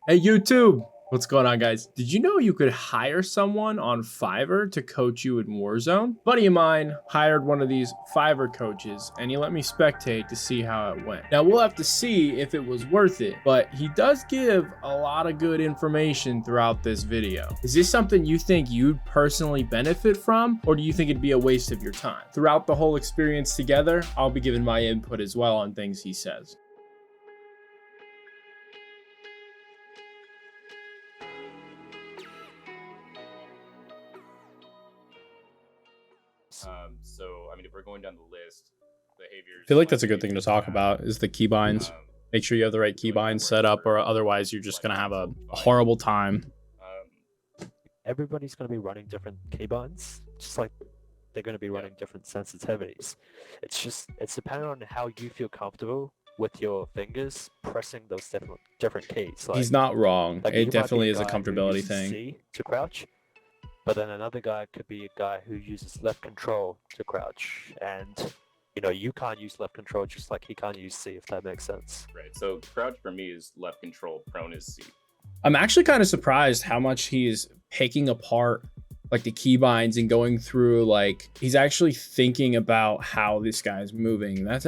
Hey, YouTube. What's going on, guys? Did you know you could hire someone on Fiverr to coach you in Warzone? A buddy of mine hired one of these Fiverr coaches and he let me spectate to see how it went. Now, we'll have to see if it was worth it, but he does give a lot of good information throughout this video. Is this something you think you'd personally benefit from, or do you think it'd be a waste of your time? Throughout the whole experience together, I'll be giving my input as well on things he says. So, I mean, if we're going down the list, behaviors. I feel like that's a good thing to talk about is the keybinds. Make sure you have the right keybinds set up, or otherwise you're just going to have a horrible time. Everybody's going to be running different keybinds, just like they're going to be running different sensitivities. It's dependent on how you feel comfortable with your fingers pressing those different keys. Like, he's not wrong. like It definitely is a comfortability thing. C to crouch, but then another guy could be a guy who uses left control to crouch, and you can't use left control just like he can't use C, if that makes sense. Right. So crouch for me is left control, prone is C. I'm actually kind of surprised how much he's picking apart like the keybinds and going through, like he's actually thinking about how this guy's moving. That's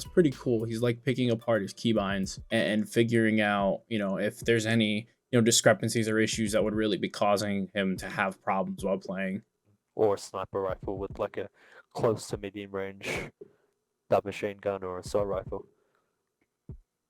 pretty cool. He's like picking apart his keybinds and figuring out, if there's any discrepancies or issues that would really be causing him to have problems while playing. Or a sniper rifle with like a close to medium range submachine gun or assault rifle.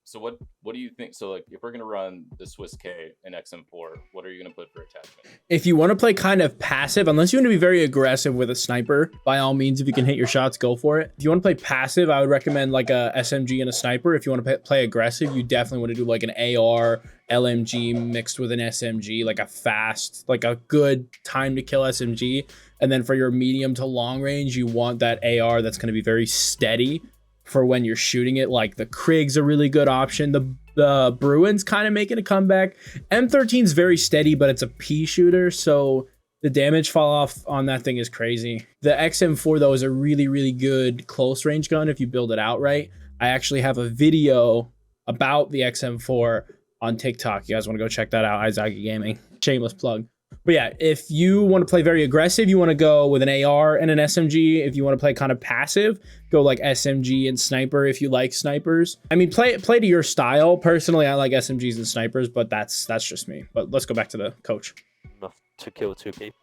So what do you think? So like, if we're gonna run the Swiss K and XM4, what are you gonna put for attachment? If you want to play kind of passive, unless you want to be very aggressive with a sniper, by all means, if you can hit your shots, go for it. If you want to play passive, I would recommend like a SMG and a sniper. If you want to play aggressive, you definitely want to do like an AR, LMG mixed with an SMG, like a fast, like a good time to kill SMG. And then for your medium to long range, you want that AR that's going to be very steady for when you're shooting it. Like the Krig's a really good option. The Bruin's kind of making a comeback. M13 is very steady, but it's a pea shooter, so the damage fall off on that thing is crazy. The XM4 though is a really, really good close range gun if you build it out right. I actually have a video about the XM4 on TikTok. You guys want to go check that out? iZyga Gaming. Shameless plug. But yeah, if you want to play very aggressive, you want to go with an AR and an SMG. If you want to play kind of passive, go like SMG and sniper if you like snipers. I mean, play to your style. Personally, I like SMGs and snipers, but that's just me. But let's go back to the coach. Enough to kill 2 people.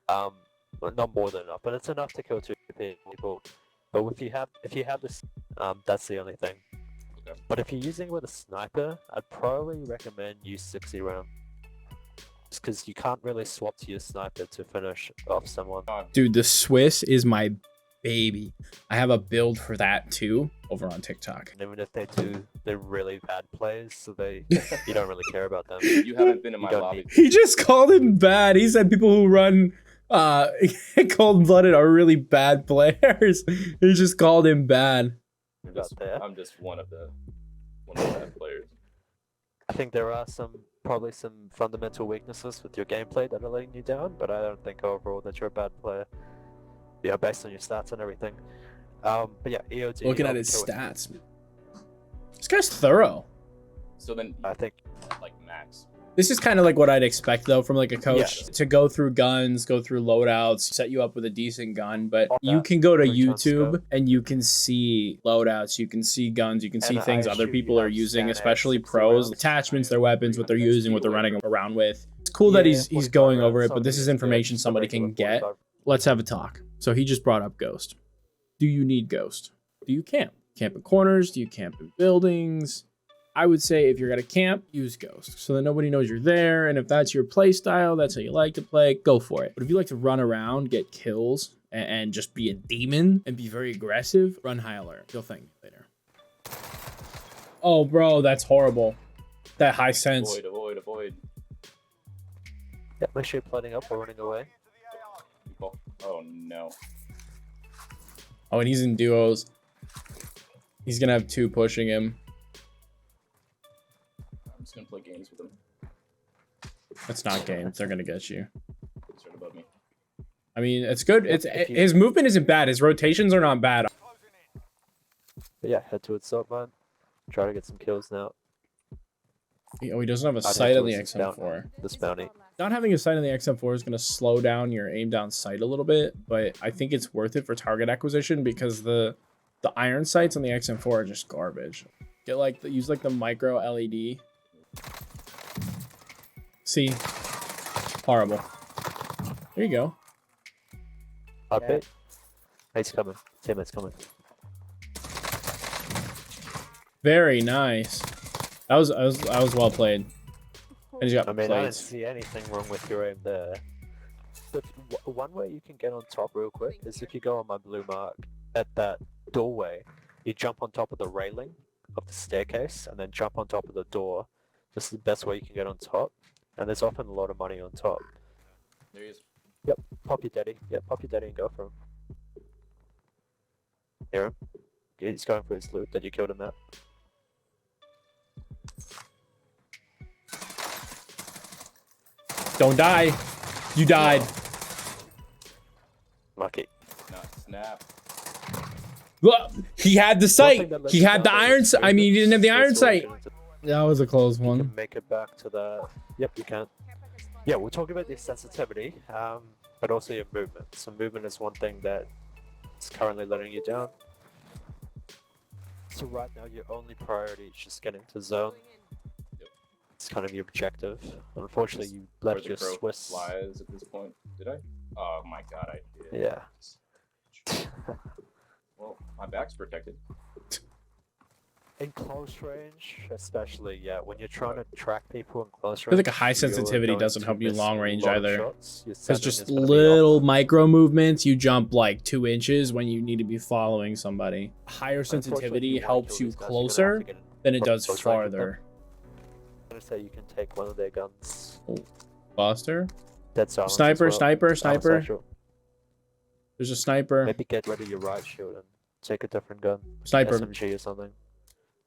Well, not more than enough, but it's enough to kill 2 people. But if you have this, that's the only thing. Okay. But if you're using with a sniper, I'd probably recommend use 60 round. Because you can't really swap to your sniper to finish off someone. Dude, the Swiss is my baby. I have a build for that too over on TikTok. And even if they do, they're really bad players, so you don't really care about them. You haven't been in my lobby. He just called him bad. He said people who run cold-blooded are really bad players. He just called him bad. I'm just one of the bad players. I think there are probably some fundamental weaknesses with your gameplay that are letting you down, but I don't think overall that you're a bad player. Yeah, based on your stats and everything. But yeah, EOD. Looking at his stats, this guy's thorough. So then I think like max. This is kind of like what I'd expect though from like a coach, Yeah. to go through guns, go through loadouts, set you up with a decent gun. But you can go to YouTube and you can see loadouts, you can see guns, you can see things other people are using, especially pros, attachments, their weapons, what they're using, what they're running around with. It's cool that he's going over it, but this is information somebody can get. Let's have a talk. So he just brought up Ghost. Do you need Ghost? Do you camp? Camp in corners? Do you camp in buildings? I would say if you're gonna camp, use Ghost so that nobody knows you're there. And if that's your play style, that's how you like to play, go for it. But if you like to run around, get kills, and just be a demon and be very aggressive, run high alert. You'll thank me later. Oh, bro, that's horrible. That high sense. Avoid. Yeah, make sure you're planning up or running away. Oh no. Oh, and he's in duos. He's gonna have 2 pushing him. I'm just gonna play games with him. That's not games. They're gonna get you. He's right above me. I mean, it's good. His movement isn't bad. His rotations are not bad. But yeah, head to assault mine. Try to get some kills now. Oh, he doesn't have a I'd have sight to on the listen down XM4. This bounty. Not having a sight on the XM4 is going to slow down your aim down sight a little bit, but I think it's worth it for target acquisition because the iron sights on the XM4 are just garbage. Get like use like the micro LED. See, horrible. There you go. Heartbeat. He's coming. Teammate's coming. Very nice. That was well played. And he's got I mean, I didn't plates. see anything wrong with your aim there. But one way you can get on top real quick is if you go on my blue mark at that doorway, you jump on top of the railing of the staircase and then jump on top of the door. This is the best way you can get on top. And there's often a lot of money on top. There he is. Yep, pop your daddy. Yep, pop your daddy and go for him. Hear him? He's going for his loot that you killed him at. Don't die. You died. Lucky. Not snap. Look, he had the sight. He had the iron sight. I mean, he didn't have the iron sight. That was a close You one. can make it back to the... Yep, you can. Yeah, we'll talk about the sensitivity, but also your movement. So movement is one thing that is currently letting you down. So right now, your only priority is just getting to zone. Yep. It's kind of your objective. Unfortunately, you left Where your the crow Swiss... flies at this point. Did I? Oh my god, I did. Yeah. Well, my back's protected. In close range, especially, yeah, when you're trying to track people in close I feel range, like a high sensitivity you're doesn't going help to you miss long a range lot of either. shots. Your It's centering just is gonna be little off. micro movements. You jump like 2 inches when you need to be following somebody. Higher Unfortunately, sensitivity you wanna helps kill you these guys, you're gonna have closer to get in than it does close range with them. farther. I'm gonna say you can take one of their guns. Buster? Dead silence as Sniper, well. sniper, sniper. Satchel. There's a sniper. Maybe get rid of your right shield and take a different gun. Sniper. SMG or something.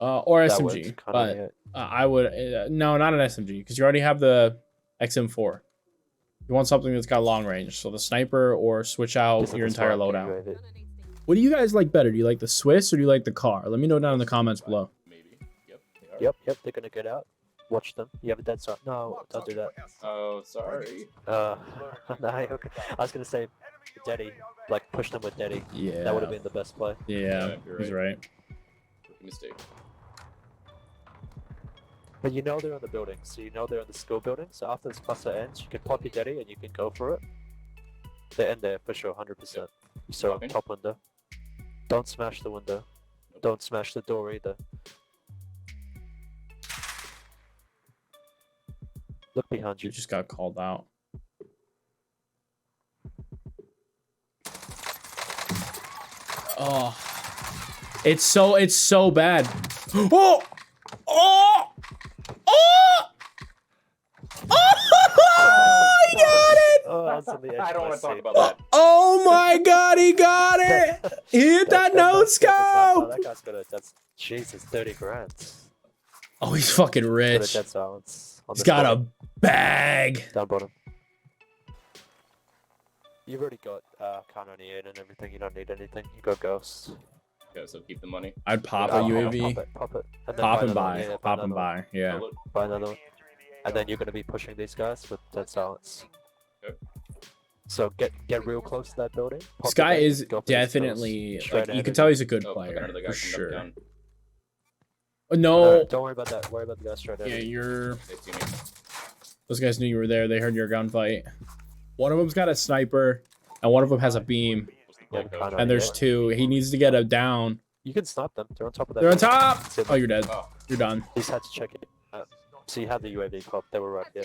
Or That SMG. works kinda, But yeah. I would... no, not an SMG. Because you already have the XM4. You want something that's got long range. So the sniper or switch out Just at your this entire point, loadout. UAV. What do you guys like better? Do you like the Swiss or do you like the car? Let me know down in the comments below. Maybe. Yep. They are. Yep, they're gonna get out. Watch them. You have a dead silence. No, don't do that. Oh, sorry. No, okay. I was gonna say, Daddy, like push them with Daddy. Yeah. That would have been the best play. Yeah, you're he's right. Rookie mistake. But you know they're in the building, so you know they're in the school building. So after this cluster ends, you can pop your Daddy and you can go for it. They're in there for sure, 100%. You saw Okay. top window. Don't smash the window. Nope. Don't smash the door either. Look behind You you. just got called out. Oh, it's so bad. Oh, oh, oh, oh! He got it! Oh, I was on the edge I of don't my want to talk seat. about that. Oh my God, he got it! He hit that no scope. That guy's got a that's Jesus, 30 grand. Oh, he's fucking Got a rich. dead silence. On He's this got bottom. a bag. Down bottom. You've already got Khan 98 and everything. You don't need anything. You got ghosts. Okay, so keep the money. I'd pop a Pop UAV. it, pop it. And then Pop and another one. buy. Yeah, Pop and another one. buy. Yeah. Oh, look. Buy another one. And then you're going to be pushing these guys with dead silence. Okay. So get real close to that building. This pop guy your is go for these definitely kills, straight like you at can it. tell he's a good Oh, player another guy for coming up sure. down. No, Don't worry about that. Worry about the guy straight at yeah, it. you're. They see me. Those guys knew you were there. They heard your gunfight. One of them's got a sniper, and one of them has a beam. What's the Yeah, goal, coach? Khan And there's 98. two. He needs to get a down. You can snipe them. They're on top of that. They're on building. top. See them? Oh, you're dead. Oh, You're done. You just had to check it. So you had the UAV pop. They were right here.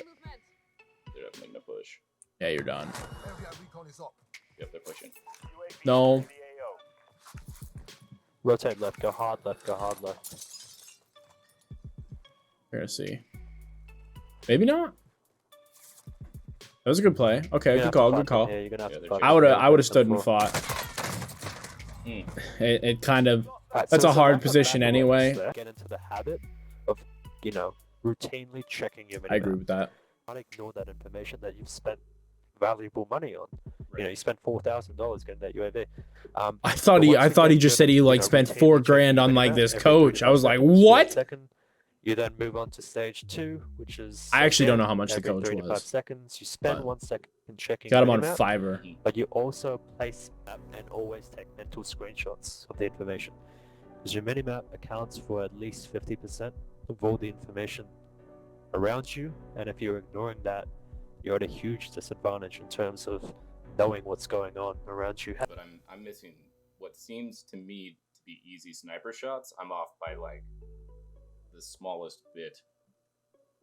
they're making a push. Yeah, you're done. Yep, they're pushing. No. Rotate left. Go hard left. Go hard left. We're gonna see. Maybe not. That was a good play. Okay, You're good gonna call. have to Good fight call. them. Yeah, you're gonna have Yeah, to they're fight chasing them. I would have stood and Before. fought. Hmm. It kind of. Alright, That's so a it's hard lack of position back anyway. awareness there. Get into the habit of, routinely checking your I minimap. agree with that. Not ignore that information that you've spent valuable money on. You know, you spent $4,000 getting that UAV. I thought he just said he like spent $4 grand on like this coach. I was like, what? You then move on to stage 2, which is... I actually don't know again, how much the every coach 3 to 5 was. seconds. You spend but 1 second checking Got him your on map, Fiverr. but you also place map and always take mental screenshots of the information. Because your minimap accounts for at least 50% of all the information around you, and if you're ignoring that, you're at a huge disadvantage in terms of knowing what's going on around you. But I'm missing what seems to me to be easy sniper shots. I'm off by like the smallest bit.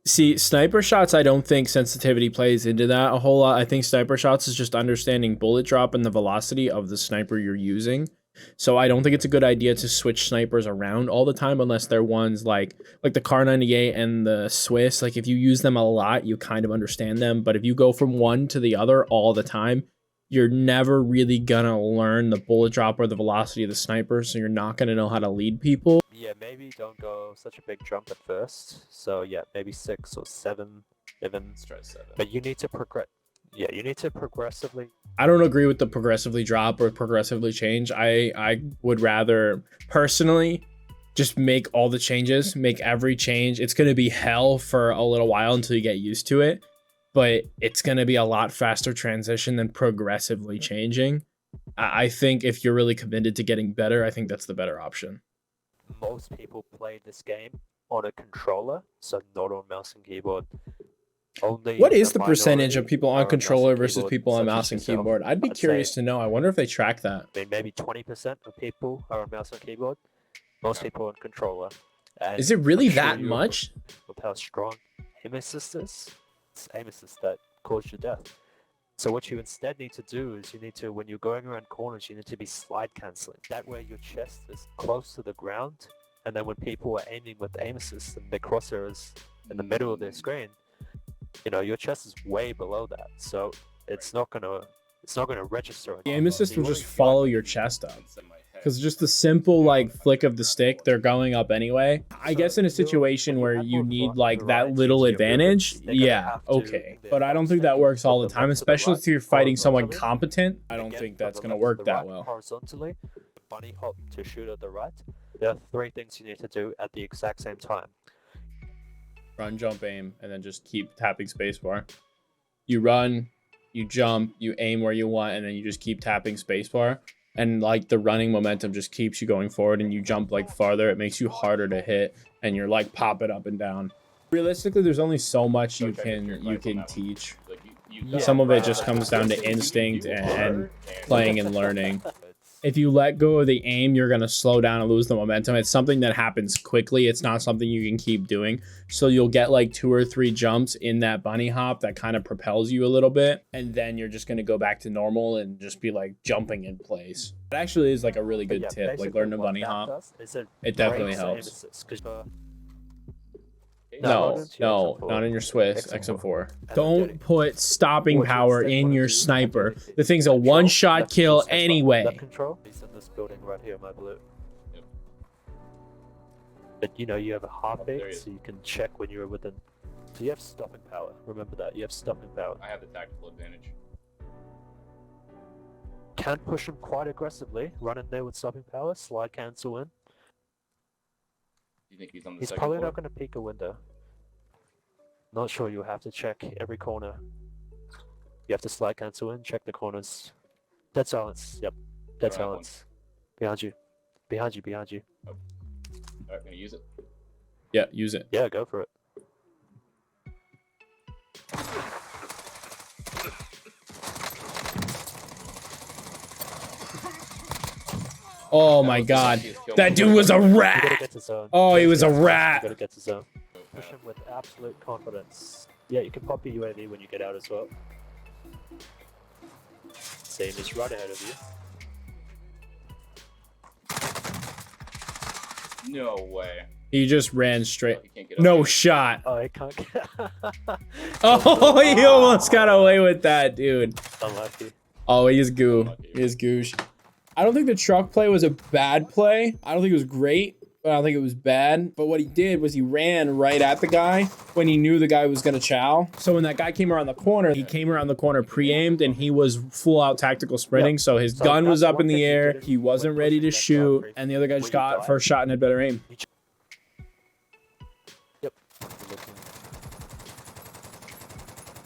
See, sniper shots, I don't think sensitivity plays into that a whole lot. I think sniper shots is just understanding bullet drop and the velocity of the sniper you're using. So I don't think it's a good idea to switch snipers around all the time unless they're ones like the Kar 98 and the Swiss. Like if you use them a lot, you kind of understand them. But if you go from one to the other all the time, you're never really gonna learn the bullet drop or the velocity of the sniper. So you're not gonna know how to lead people. Yeah, maybe don't go such a big jump at first. So yeah, maybe 6 or 7 even. Let's try 7. But you need to progress. Yeah, you need to progressively. I don't agree with the progressively drop or progressively change. I would rather personally just make all the changes, make every change. It's going to be hell for a little while until you get used to it, but it's going to be a lot faster transition than progressively changing. I think if you're really committed to getting better, I think that's the better option. Most people play this game on a controller, so not on mouse and keyboard. Only What is a the percentage of minority people are on mouse controller and versus keyboard, people on such as mouse and yourself. keyboard? I'd be I'd say- curious to know. I wonder if they track that. I mean, maybe 20% of people are on mouse and keyboard. Most people on controller. And Is it really I'm sure that you're much? with how strong aim assist is? It's aim assist that caused your death. So what you instead need to do is you need to, when you're going around corners, you need to be slide canceling. That way your chest is close to the ground, and then when people are aiming with aim assist and their crosshair is in the middle of their screen, you know, your chest is way below that. So it's not gonna register. The aim assist will So you just wanna follow drive your it chest up. Inside my head. Because just the simple like flick of the stick, they're going up anyway. I guess in a So you're- situation when you where have you more need variety like to that your little movements, advantage, they're gonna yeah, have to- okay. they're But I don't think gonna that works all the flip time, them to the especially right, if you're fighting someone horizontally. competent. I don't Again, think from that's the gonna left to work the that right, well. Horizontally, bunny hop to shoot at the right. There are 3 things you need to do at the exact same time. Run, jump, aim, and then just keep tapping spacebar. You run, you jump, you aim where you want, and then you just keep tapping spacebar. And like the running momentum just keeps you going forward, and you jump like farther. It makes you harder to hit, and you're like popping up and down. Realistically, there's only so much you can teach. Like Yeah, Some of it right. just comes down to instinct and It's- playing and learning. If you let go of the aim, you're going to slow down and lose the momentum. It's something that happens quickly. It's not something you can keep doing. So you'll get like 2 or 3 jumps in that bunny hop that kind of propels you a little bit. And then you're just going to go back to normal and just be like jumping in place. It actually is like a really But good yeah, tip, like basically learn a what bunny that hop. does is It definitely breaks aim helps. assist, 'cause, No, No, not in your Swiss XM4. XM4. Don't put stopping What you power instead in wanna your do, sniper. actually, The thing's a control, one-shot left kill spacebar. Left anyway. control. He's in this building right here, my blue. Yep. But you know, you have a there he heartbeat, is. so you can check when you're within. So you have stopping power. Remember that. You have stopping power. I have the tactical advantage. Can't push him quite aggressively. Run in there with stopping power. Slide cancel in. Do you think he's on the He's second probably floor? not going to peek a window. Not sure. You'll have to check every corner. You have to slide cancel in. Check the corners. Dead silence. Yep. Dead Alright, one. silence. Behind you. Behind you. Behind you. Alright, gonna use it. Yeah, use it. Yeah, go for it. Oh my god. That dude was a You gotta rat. get to zone. Oh, he Yes, was a yes, yes, rat. You gotta get to zone. Push him with absolute confidence. Yeah, you can pop your UAV when you get out as well. Same is right ahead of you. No way. He just ran straight. Oh, he can't get up No here. shot. Oh, I can't get. Oh, he almost got away with that, dude. Unlucky. Oh, he is goo. He is goosh. I don't think the truck play was a bad play. I don't think it was great, but I don't think it was bad. But what he did was he ran right at the guy when he knew the guy was going to chow. So when that guy came around the corner, he came around the corner pre-aimed and he was full out tactical sprinting. Yep. So his So gun was that's up one in the thing you air. did He wasn't when ready to pushing that shoot. boundary. And the other guy When just you got died, first shot and had better aim.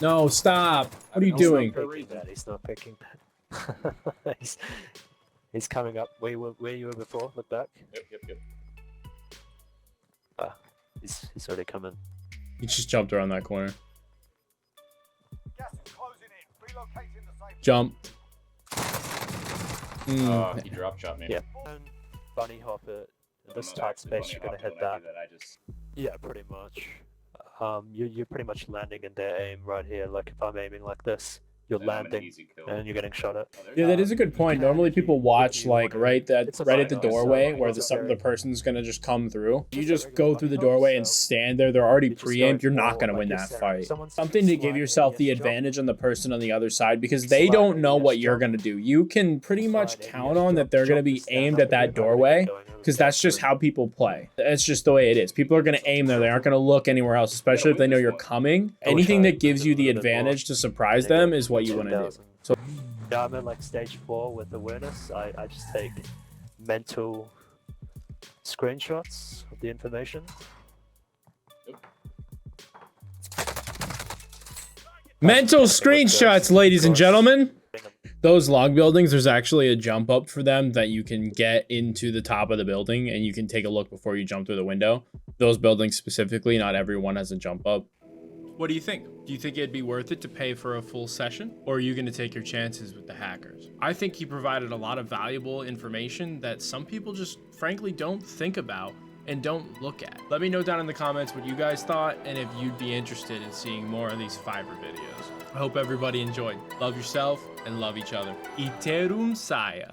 No, stop. What are you He's not doing? picking that. He's not picking that. he's coming up where you were before. Look back. Yep. He's already coming. He just jumped around that corner. Gas is closing in. Relocating the safe. Jump. He drop shot me. Yeah. Bunny hop it. In this I'm tight actually space, bunny you're gonna hopping hit when I that. do that. I just Yeah, pretty much. You're pretty much landing in their aim right here. Like if I'm aiming like this, you're then I'm an landing easy kill. and you're getting shot at. Oh, there's Yeah, that is a good point. Normally people watch you like wanna- right at it's a the side doorway hustle, where it's the a very- person's gonna just come through. You Just a just regular go through the bunny hop, doorway and so stand there. They're already you're just pre-aimed. You're going not for, gonna like, win you're that centering. fight. Someone's Something to give sliding yourself the yes, jump. advantage on the person on the other side because they Sliding don't know what yes, you're jump. gonna do. You can pretty much Sliding count yes, on that jump, they're gonna jump be to stand aimed up at and that you're not gonna doorway get going over because the that's just screen. how people play. It's just the way it is. People are gonna aim there. They aren't gonna look anywhere else, especially if they know you're coming. I wish Anything I that gives did you a the little bit more. advantage to surprise them is what you want to do. 2000. So Yeah, I'm in like stage 4 with awareness. I just take mental screenshots of the information. mental screenshots, ladies and gentlemen. Those log buildings, there's actually a jump up for them that you can get into the top of the building and you can take a look before you jump through the window. Those buildings specifically, not everyone has a jump up. What do you think? Do you think it'd be worth it to pay for a full session? Or are you going to take your chances with the hackers? I think he provided a lot of valuable information that some people just frankly don't think about and don't look at. Let me know down in the comments what you guys thought and if you'd be interested in seeing more of these Fiverr videos. I hope everybody enjoyed. Love yourself and love each other. Iterum Saya.